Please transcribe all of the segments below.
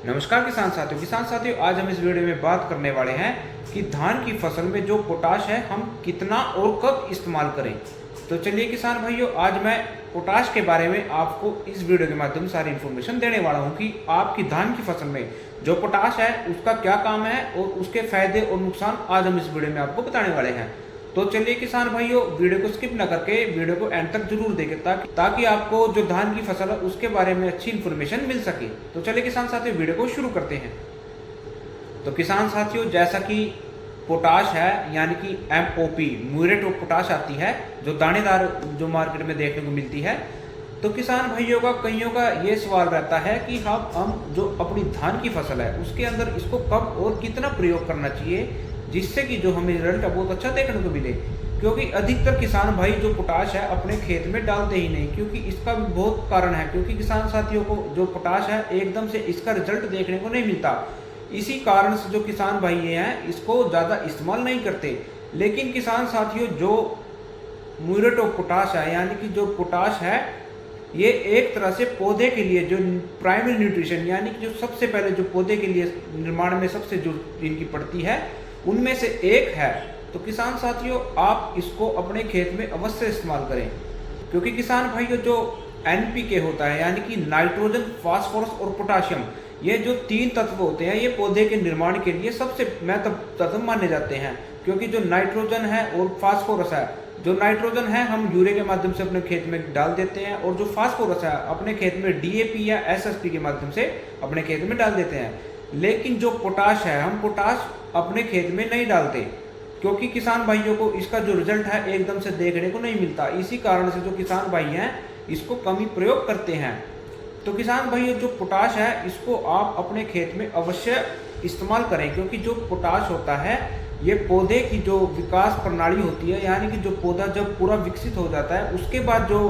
नमस्कार किसान साथियों, आज हम इस वीडियो में बात करने वाले हैं कि धान की फसल में जो पोटाश है हम कितना और कब इस्तेमाल करें। तो चलिए किसान भाइयों, आज मैं पोटाश के बारे में आपको इस वीडियो के माध्यम से सारी इन्फॉर्मेशन देने वाला हूं कि आपकी धान की फसल में जो पोटाश है उसका क्या काम है और उसके फायदे और नुकसान आज हम इस वीडियो में आपको बताने वाले हैं। तो चलिए किसान भाइयों, वीडियो को स्किप न करके वीडियो को एंड तक जरूर देखें ताकि आपको जो धान की फसल है उसके बारे में अच्छी इन्फॉर्मेशन मिल सके। तो चलिए किसान साथियों, वीडियो को शुरू करते हैं। तो किसान साथियों, जैसा कि पोटाश है यानी कि MOP म्यूरेट ऑफ पोटाश आती है जो दानेदार जो मार्केट में देखने को मिलती है। तो किसान भाइयों का कईयों का ये सवाल रहता है कि हम जो अपनी धान की फसल है उसके अंदर इसको कब और कितना प्रयोग करना चाहिए जिससे कि जो हमें रिजल्ट है बहुत अच्छा देखने को मिले। क्योंकि अधिकतर किसान भाई जो पोटाश है अपने खेत में डालते ही नहीं, क्योंकि इसका भी बहुत कारण है। क्योंकि किसान साथियों को जो पोटाश है एकदम से इसका रिजल्ट देखने को नहीं मिलता, इसी कारण से जो किसान भाई हैं इसको ज़्यादा इस्तेमाल नहीं करते। लेकिन किसान साथियों, जो म्यूरेट ऑफ पोटाश है यानी कि जो पोटाश है ये एक तरह से पौधे के लिए जो प्राइमरी न्यूट्रिशन यानी कि जो सबसे पहले जो पौधे के लिए निर्माण में सबसे जो इनकी पड़ती है उनमें से एक है। तो किसान साथियों, आप इसको अपने खेत में अवश्य इस्तेमाल करें। क्योंकि किसान भाइयों, जो NPK होता है यानी कि नाइट्रोजन, फास्फोरस और पोटाशियम, ये जो तीन तत्व होते हैं ये पौधे के निर्माण के लिए सबसे महत्वपूर्ण तत्व माने जाते हैं। क्योंकि जो नाइट्रोजन है और फास्फोरस है, जो नाइट्रोजन है हम यूरिया के माध्यम से अपने खेत में डाल देते हैं और जो फास्फोरस है अपने खेत में DAP या SSP के माध्यम से अपने खेत में डाल देते हैं। लेकिन जो पोटाश है हम पोटाश अपने खेत में नहीं डालते, क्योंकि किसान भाइयों को इसका जो रिजल्ट है एकदम से देखने को नहीं मिलता। इसी कारण से जो किसान भाई हैं इसको कम ही प्रयोग करते हैं। तो किसान भाइयों, जो पोटाश है इसको आप अपने खेत में अवश्य इस्तेमाल करें। क्योंकि जो पोटाश होता है ये पौधे की जो विकास प्रणाली होती है यानी कि जो पौधा जब पूरा विकसित हो जाता है उसके बाद जो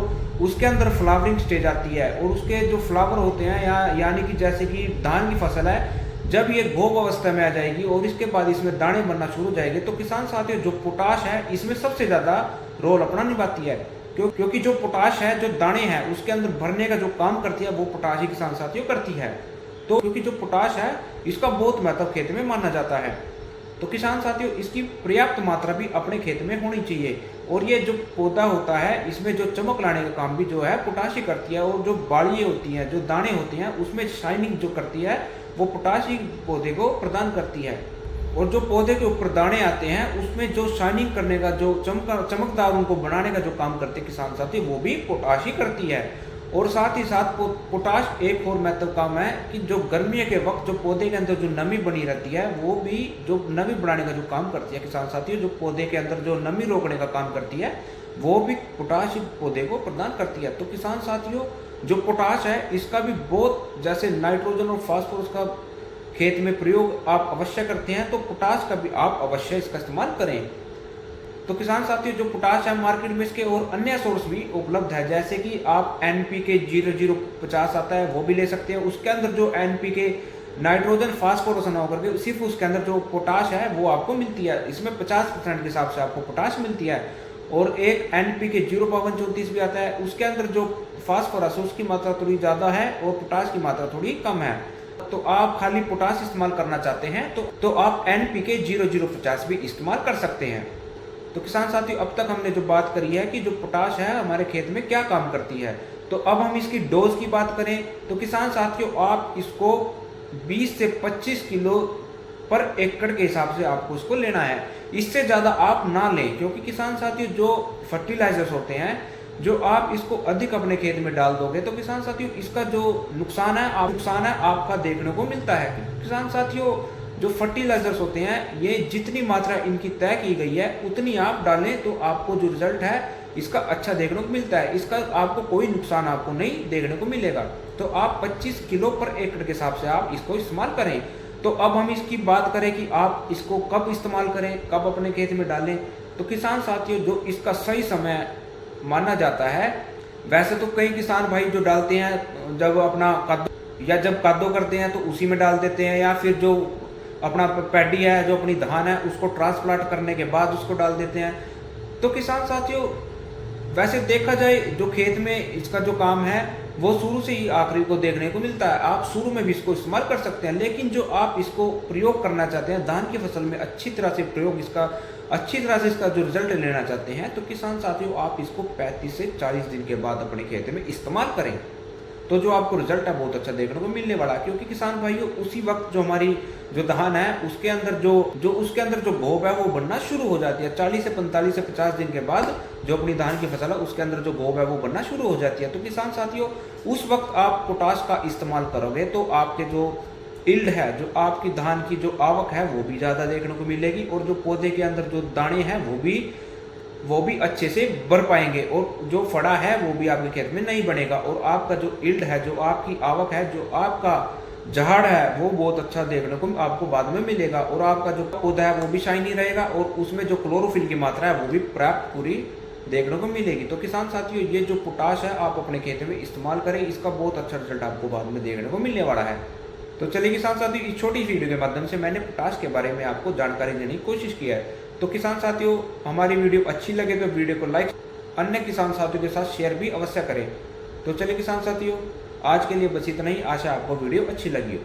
उसके अंदर फ्लावरिंग स्टेज आती है और उसके जो फ्लावर होते हैं यानी कि जैसे कि धान की फसल है, जब ये गोप अवस्था में आ जाएगी और इसके बाद इसमें दाने बनना शुरू हो जाएंगे, तो किसान साथियों जो पोटाश है इसमें सबसे ज़्यादा रोल अपना निभाती है। क्योंकि जो पोटाश है जो दाने हैं उसके अंदर भरने का जो काम करती है वो पोटाश ही किसान साथियों करती है। तो क्योंकि जो पोटाश है इसका बहुत महत्व खेत में माना जाता है, तो किसान साथियों इसकी पर्याप्त मात्रा भी अपने खेत में होनी चाहिए। और ये जो पौधा होता है इसमें जो चमक लाने का काम भी जो है पोटाश ही करती है। और जो बालियाँ होती हैं, जो दाने होते हैं उसमें शाइनिंग जो करती है वो पोटाश ही पौधे को प्रदान करती है। और जो पौधे के ऊपर दाने आते हैं उसमें जो शाइनिंग करने का जो चमकदार उनको बनाने का जो काम करते हैं किसान साथी, वो भी पोटाश ही करती है। और साथ ही साथ पोटाश एक और महत्व काम है कि जो गर्मियों के वक्त जो पौधे के अंदर जो नमी बनी रहती है वो भी जो नमी बढ़ाने का जो काम करती है किसान साथियों, जो पौधे के अंदर जो नमी रोकने का काम करती है वो भी पोटाश पौधे को प्रदान करती है। तो किसान साथियों, जो पोटाश है इसका भी बहुत, जैसे नाइट्रोजन और फास्फोरस का खेत में प्रयोग आप अवश्य करते हैं तो पोटाश का भी आप अवश्य इसका इस्तेमाल करें। तो किसान साथियों, जो पोटाश है मार्केट में इसके और अन्य सोर्स भी उपलब्ध है, जैसे कि आप NPK 0050 आता है वो भी ले सकते हैं। उसके अंदर जो NPK नाइट्रोजन फास्फोरस ना होकर के सिर्फ उसके अंदर जो पोटाश है वो आपको मिलती है। इसमें 50% के हिसाब से आपको पोटाश मिलती है। और एक NPK 05234 भी आता है, उसके अंदर जो फास्फोरस है उसकी मात्रा थोड़ी ज़्यादा है और पोटाश की मात्रा थोड़ी कम है। तो आप खाली पोटाश इस्तेमाल करना चाहते हैं तो आप NPK 0050 भी इस्तेमाल कर सकते हैं। तो किसान साथियों, अब तक हमने जो बात करी है कि जो पोटाश है हमारे खेत में क्या काम करती है, तो अब हम इसकी डोज की बात करें तो किसान साथियों आप इसको 20 से 25 किलो पर एकड़ के हिसाब से आपको इसको लेना है। इससे ज़्यादा आप ना लें, क्योंकि किसान साथियों जो फर्टिलाइजर्स होते हैं जो आप इसको अधिक अपने खेत में डाल दोगे तो किसान साथियों इसका जो नुकसान है आपका देखने को मिलता है। किसान साथियों, जो फर्टिलाइजर्स होते हैं ये जितनी मात्रा इनकी तय की गई है उतनी आप डालें तो आपको जो रिजल्ट है इसका अच्छा देखने को मिलता है। इसका आपको कोई नुकसान आपको नहीं देखने को मिलेगा। तो आप 25 किलो पर एकड़ के हिसाब से आप इसको इस्तेमाल करें। तो अब हम इसकी बात करें कि आप इसको कब इस्तेमाल करें, कब अपने खेत में डालें। तो किसान साथियों, जो इसका सही समय माना जाता है, वैसे तो कई किसान भाई जो डालते हैं जब अपना कद्दू या जब कद्दू करते हैं तो उसी में डाल देते हैं, या फिर जो अपना पैडी है जो अपनी धान है उसको ट्रांसप्लांट करने के बाद उसको डाल देते हैं। तो किसान साथियों, वैसे देखा जाए जो खेत में इसका जो काम है वो शुरू से ही आखिरी को देखने को मिलता है। आप शुरू में भी इसको इस्तेमाल कर सकते हैं, लेकिन जो आप इसको प्रयोग करना चाहते हैं धान की फसल में अच्छी तरह से इसका जो रिजल्ट लेना चाहते हैं, तो किसान साथियों आप इसको 35 से 40 दिन के बाद अपने खेत में इस्तेमाल करें, तो जो आपको रिजल्ट है बहुत अच्छा देखने को मिलने वाला है। क्योंकि किसान भाइयों उसी वक्त जो हमारी जो धान है उसके अंदर जो गोब है वो बनना शुरू हो जाती है। 40 से 45 से 50 दिन के बाद जो अपनी धान की फसल है उसके अंदर जो गोब है वो बनना शुरू हो जाती है। तो किसान साथियों उस वक्त आप पोटाश का इस्तेमाल करोगे तो आपके जो इल्ड है, जो आपकी धान की जो आवक है वो भी ज़्यादा देखने को मिलेगी, और जो पौधे के अंदर जो दाने हैं वो भी अच्छे से बढ़ पाएंगे, और जो फड़ा है वो भी आपके खेत में नहीं बनेगा, और आपका जो इल्ड है, जो आपकी आवक है, जो आपका झाड़ है वो बहुत अच्छा देखने को आपको बाद में मिलेगा, और आपका जो पौधा है वो भी शाइनी रहेगा, और उसमें जो क्लोरोफिल की मात्रा है वो भी पर्याप्त पूरी देखने को मिलेगी। तो किसान साथियों ये जो पोटाश है आप अपने खेत में इस्तेमाल करें, इसका बहुत अच्छा रिजल्ट आपको बाद में देखने को मिलने वाला है। तो चलिए किसान साथियों इस छोटी वीडियो के माध्यम से मैंने पोटाश के बारे में आपको जानकारी देने की कोशिश की है। तो किसान साथियों हमारी वीडियो अच्छी लगे तो वीडियो को लाइक, अन्य किसान साथियों के साथ शेयर भी अवश्य करें। तो चलिए किसान साथियों आज के लिए बस इतना ही, आशा आपको वीडियो अच्छी लगी हो।